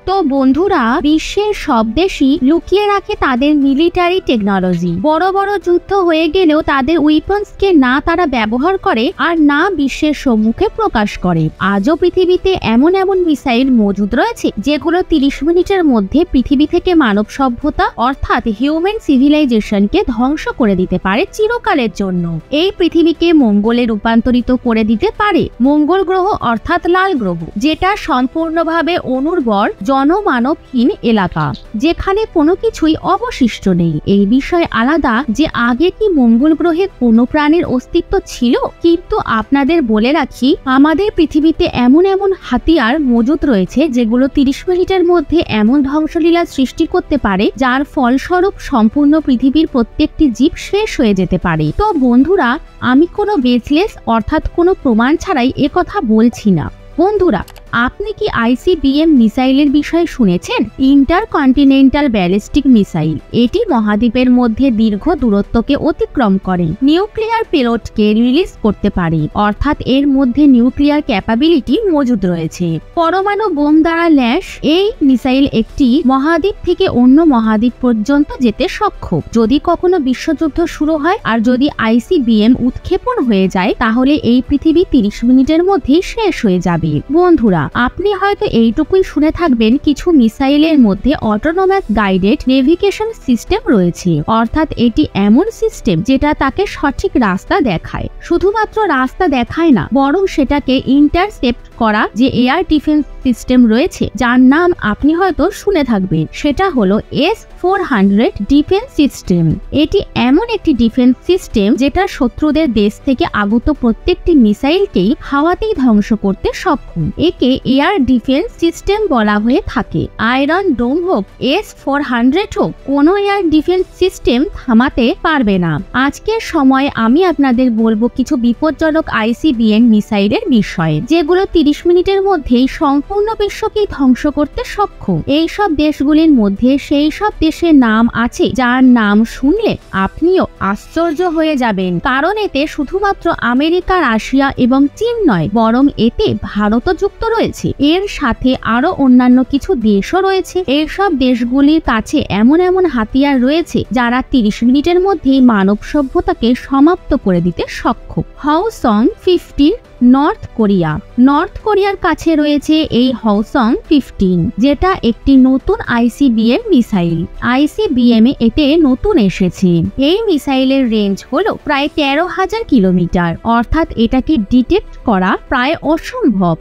তো বন্ধুরা, বিশ্বের সব দেশই লুকিয়ে রাখে তাদের মিলিটারি টেকনোলজি। বড় বড় যুদ্ধ হয়ে গেলেও তাদের উইপন্সকে না তারা ব্যবহার করে আর না বিশ্বের সম্মুখে প্রকাশ করে। আজও পৃথিবীতে এমন এমন মিসাইল মজুদ রয়েছে যেগুলো 30 মিনিটের মধ্যে পৃথিবী থেকে মানব সভ্যতা অর্থাৎ হিউম্যান সিভিলাইজেশনকে ধ্বংস করে দিতে পারে চিরকালের জন্য। এই পৃথিবীকে মঙ্গলে রূপান্তরিত করে দিতে পারে। মঙ্গল গ্রহ অর্থাৎ লাল গ্রহ, যেটা সম্পূর্ণভাবে অনুর্বর জনমানবহীন এলাকা, যেখানে কোনো কিছুই অবশিষ্ট নেই। এই বিষয় আলাদা যে আগে কি মঙ্গল গ্রহে কোনো প্রাণীর অস্তিত্ব ছিল, কিন্তু আপনাদের বলে রাখি আমাদের পৃথিবীতে এমন এমন হাতিয়ার মজুদ রয়েছে যেগুলো 30 মিনিটের মধ্যে এমন ধ্বংসলীলা সৃষ্টি করতে পারে যার ফলস্বরূপ সম্পূর্ণ পৃথিবীর প্রত্যেকটি জীব শেষ হয়ে যেতে পারে। তো বন্ধুরা, আমি কোনো বেসলেস অর্থাৎ কোনো প্রমাণ ছাড়াই একথা বলছি না। বন্ধুরা, আপনি কি ICBM মিসাইলের বিষয়ে শুনেছেন? Intercontinental ballistic missile. এটি মহাদ্বীপের মধ্যে দীর্ঘ দূরত্বকে অতিক্রম করে নিউক্লিয়ার পেলোডকে রিলিজ করতে পারে, অর্থাৎ এর মধ্যে নিউক্লিয়ার ক্যাপাবিলিটি মজুদ রয়েছে। পরমাণু বোম দ্বারা ল্যাশ এই মিসাইল একটি মহাদ্বীপ থেকে অন্য মহাদ্বীপ পর্যন্ত যেতে সক্ষম। যদি কখনো বিশ্বযুদ্ধ শুরু হয় আর যদি ICBM উৎক্ষেপণ হয়ে যায়, তাহলে এই পৃথিবী 30 মিনিটের মধ্যেই শেষ হয়ে যাবে। বন্ধুরা, আপনি হয়তো এইটুকুই শুনে থাকবেন কিছু মিসাইলের মধ্যে অটোনোমাস গাইডেড নেভিগেশন সিস্টেম রয়েছে, অর্থাৎ এটি এমন সিস্টেম যেটা তাকে সঠিক রাস্তা দেখায়। শুধুমাত্র রাস্তা দেখায় না, বরং সেটাকে ইন্টারসেপ্ট করা যে এয়ার ডিফেন্স সিস্টেম রয়েছে, যার নাম আপনি হয়তো শুনে থাকবেন, সেটা হলো S-400 ডিফেন্স সিস্টেম। এটি এমন একটি ডিফেন্স সিস্টেম যেটা শত্রুদের দেশ থেকে আগত প্রত্যেকটি মিসাইলকেই হাওয়াতেই ধ্বংস করতে সক্ষম। একে এয়ার ডিফেন্স সিস্টেম বলা হয়ে থাকে। আয়রন ডোম হোক, S-400 হোক, কোনো এয়ার ডিফেন্স সিস্টেম থামাতে পারবে না। আজকের সময় আমি আপনাদের বলবো কিছু বিপজ্জনক ICBM মিসাইলের বিষয়ে, যেগুলো 30 মিনিটের মধ্যেই সম্পূর্ণ বিশ্বকেই ধ্বংস করতে সক্ষম। এই সব দেশগুলির মধ্যে সেই সব দেশের নাম আছে যার নাম শুনলে আপনিও আশ্চর্য হয়ে যাবেন, কারণ এতে শুধুমাত্র আমেরিকা, রাশিয়া এবং চীন নয়, বরং এতে ভারতও যুক্ত রয়েছে। এর সাথে আরো অন্যান্য কিছু দেশও রয়েছে। এইসব দেশগুলির কাছে এমন এমন হাতিয়ার রয়েছে যারা 30 মিনিটের মধ্যেই মানব সভ্যতাকে সমাপ্ত করে দিতে সক্ষম। হওসং 15 নর্থ কোরিয়া। নর্থ কোরিয়ার কাছে রয়েছে এই হওসং 15, যেটা একটি নতুন ICBM মিসাইল। ICBM এতে নতুন এসেছে। এই মিসাইলের রেঞ্জ হলো প্রায় 13,000 কিলোমিটার, অর্থাৎ এটাকে ডিটেক্ট করা প্রায় অসম্ভব।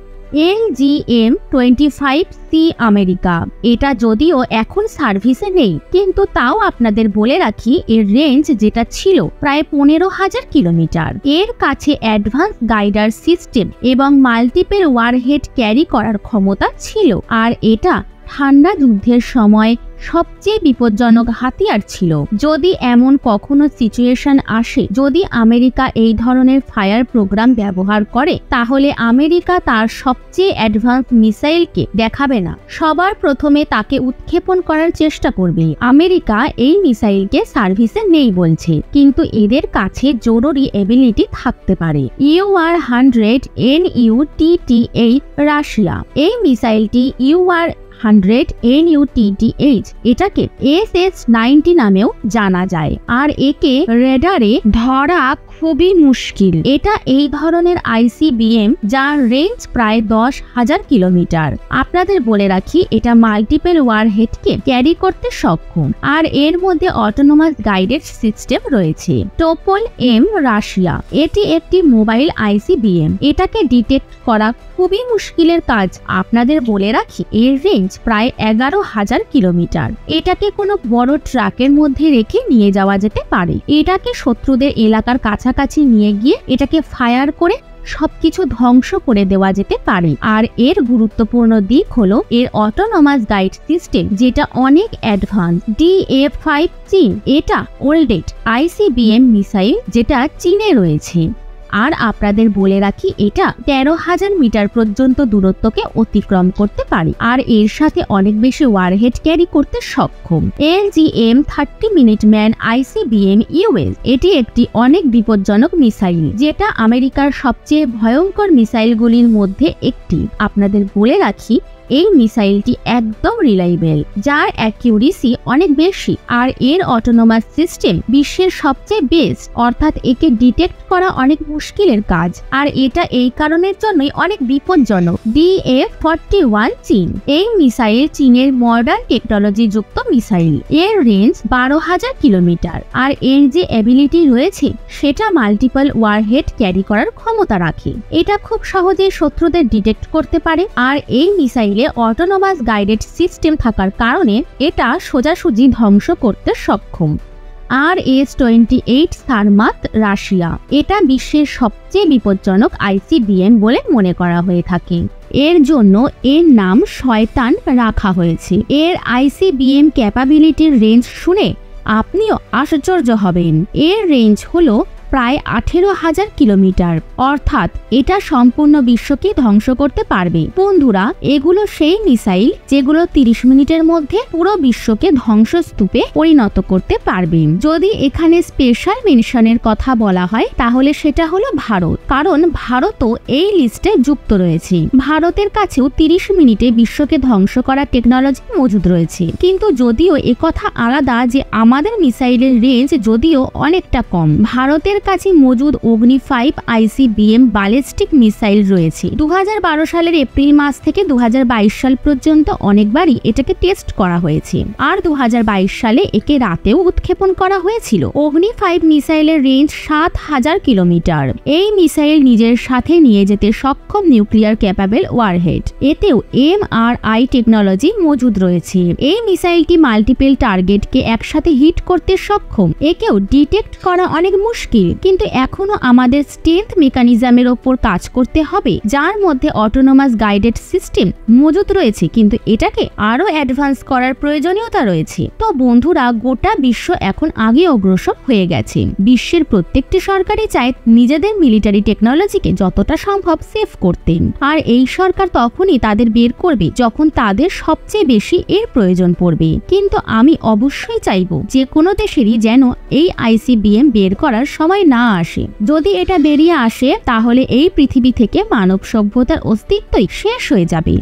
LGM-25C America. এটা যদিও এখন সার্ভিসে নেই, কিন্তু তাও আপনাদের বলে রাখি এর রেঞ্জ যেটা ছিল প্রায় 15,000 কিলোমিটার। এর কাছে অ্যাডভান্স গাইডার সিস্টেম এবং মাল্টিপল ওয়ারহেড ক্যারি করার ক্ষমতা ছিল, আর এটা ঠান্ডা যুদ্ধের সময় সবচেয়ে বিপজ্জনক হাতিয়ার ছিল। যদি এমন কখনো সিচুয়েশন আসে, যদি আমেরিকা এই ধরনের ফায়ার প্রোগ্রাম ব্যবহার করে, তাহলে আমেরিকা তার সবচেয়ে অ্যাডভান্স মিসাইলকে দেখাবে না, সবার প্রথমে তাকে উৎক্ষেপণ করার চেষ্টা করবে। আমেরিকা এই মিসাইলকে সার্ভিসে নেই বলছে, কিন্তু এদের কাছে জরুরি এবিলিটি থাকতে পারে। UR-100 NUTTH Russia. এই মিসাইলটি UR-100 NUTTH, এটাকে SS-90 নামেও জানা যায়, আর একে রেডারে ধরা খুবই মুশকিল। এটা এই ধরনের ICBM যার রেঞ্জ প্রায় 10,000 কিলোমিটার। আপনাদের বলে রাখি এটা মাল্টিপল ওয়ারহেডকে ক্যারি করতে সক্ষম, আর এর মধ্যে অটোনোমাস গাইডেড সিস্টেম রয়েছে। Topol M Russia. এটি একটি মোবাইল ICBM। এটাকে ডিটেক্ট করা খুবই মুশকিলের কাজ। আপনাদের বলে রাখি এর রেঞ্জ প্রায় 11,000 কিলোমিটার। এটাকে কোনো বড় ট্রাকের মধ্যে রেখে নিয়ে যাওয়া যেতে পারে। এটাকে শত্রুদের এলাকার কাছাকাছি নিয়ে গিয়ে এটাকে ফায়ার করে সবকিছু ধ্বংস করে দেওয়া যেতে পারে। আর এর গুরুত্বপূর্ণ দিক হলো এর অটোনোমাস গাইড সিস্টেম, যেটা অনেক অ্যাডভান্স। DF-5 চীন। এটা ওল্ডেড ICBM মিসাইল যেটা চীনে রয়েছে। আর আপনাদের বলে রাখি এটা 13,000 মিটার পর্যন্ত দূরত্বকে অতিক্রম করতে পারে, আর এর সাথে অনেক বেশি ওয়ারহেড ক্যারি করতে সক্ষম। LGM-30 Minuteman ICBM US। এটি একটি অনেক বিপজ্জনক মিসাইল, যেটা আমেরিকার সবচেয়ে ভয়ঙ্কর মিসাইলগুলির মধ্যে একটি। আপনাদের বলে রাখি এই মিসাইলটি একদম রিলায়েবল, যার অ্যাকিউরেসি অনেক বেশি, আর এর অটোনোমাস সিস্টেম বিশ্বের সবচেয়ে বেস্ট, অর্থাৎ একে ডিটেক্ট করা অনেক মুশকিলের কাজ, আর এটা এই কারণের জন্যই অনেক বিপজ্জনক। DF-41 চীন। এই মিসাইল চীনের মডার্ন টেকনোলজি যুক্ত মিসাইল। এর রেঞ্জ 12,000 কিলোমিটার, আর এর যে অ্যাবিলিটি রয়েছে সেটা মাল্টিপল ওয়ারহেড ক্যারি করার ক্ষমতা রাখে। এটা খুব সহজেই শত্রুদের ডিটেক্ট করতে পারে, আর এই মিসাইলে অটোনোমাস গাইডেড সিস্টেম থাকার কারণে এটা সোজাসুজি ধ্বংস করতে সক্ষম। RS-28 Sarmat Russia. এটা বিশ্বের সবচেয়ে বিপজ্জনক ICBM বলে মনে করা হয়ে থাকে। এর জন্য এর নাম শয়তান রাখা হয়েছে। এর ICBM ক্যাপাবিলিটির রেঞ্জ শুনে আপনিও আশ্চর্য হবেন। এর রেঞ্জ হলো প্রায় 18,000 কিলোমিটার, অর্থাৎ এটা সম্পূর্ণ বিশ্বকে ধ্বংস করতে পারবে। বন্ধুরা, এগুলো সেই মিসাইল যেগুলো 30 মিনিটের মধ্যে পুরো বিশ্বকে ধ্বংসস্তূপে পরিণত করতে পারবে। যদি এখানে স্পেশাল মেনশনের কথা বলা হয় তাহলে সেটা হলো ভারত, কারণ ভারতও এই লিস্টে যুক্ত রয়েছে। ভারতের কাছেও 30 মিনিটে বিশ্বকে ধ্বংস করা টেকনোলজি মজুদ রয়েছে, কিন্তু যদিও একথা আলাদা যে আমাদের মিসাইলের রেঞ্জ যদিও অনেকটা কম। ভারতের কাছে মজুদ অগ্নি 5 ICBM ব্যালিস্টিক মিসাইল রয়েছে। 2012 সালের এপ্রিল মাস থেকে 2022 সাল পর্যন্ত অনেকবারই এটাকে টেস্ট করা হয়েছে, আর 2022 সালে একে রাতেও উৎক্ষেপণ করা হয়েছিল। অগ্নি 5 মিসাইলের রেঞ্জ 7,000 কিলোমিটার। এই মিসাইল নিজের সাথে নিয়ে যেতে সক্ষম নিউক্লিয়ার ক্যাপাবল ওয়ারহেড। এতেও MRI টেকনোলজি মজুদ রয়েছে। এই মিসাইলটি মাল্টিপল টার্গেটকে একসাথে হিট করতে সক্ষম। একেও ডিটেক্ট করা অনেক মুশকিল, কিন্তু এখনো আমাদের স্টেলথ মেকানিজমের ওপর কাজ করতে হবে, যার মধ্যে অটোনোমাস গাইডেড সিস্টেম মজুদ রয়েছে, কিন্তু এটাকে আরো অ্যাডভান্স করার প্রয়োজনীয়তা রয়েছে। তো বন্ধুরা, গোটা বিশ্ব এখন আগে অগ্রসর হয়ে গেছে। বিশ্বের প্রত্যেকটি সরকারই চায় নিজেদের মিলিটারি টেকনোলজিকে যতটা সম্ভব সেফ করতে, আর এই সরকার তখনই তাদের বের করবে যখন তাদের সবচেয়ে বেশি এর প্রয়োজন পড়বে। কিন্তু আমি অবশ্যই চাইবো যে কোনো দেশেরই যেন এই ICBM বের করার সময় না আসে। যদি এটা বেরিয়ে আসে তাহলে এই পৃথিবী থেকে মানব সভ্যতার অস্তিত্বই শেষ হয়ে যাবে।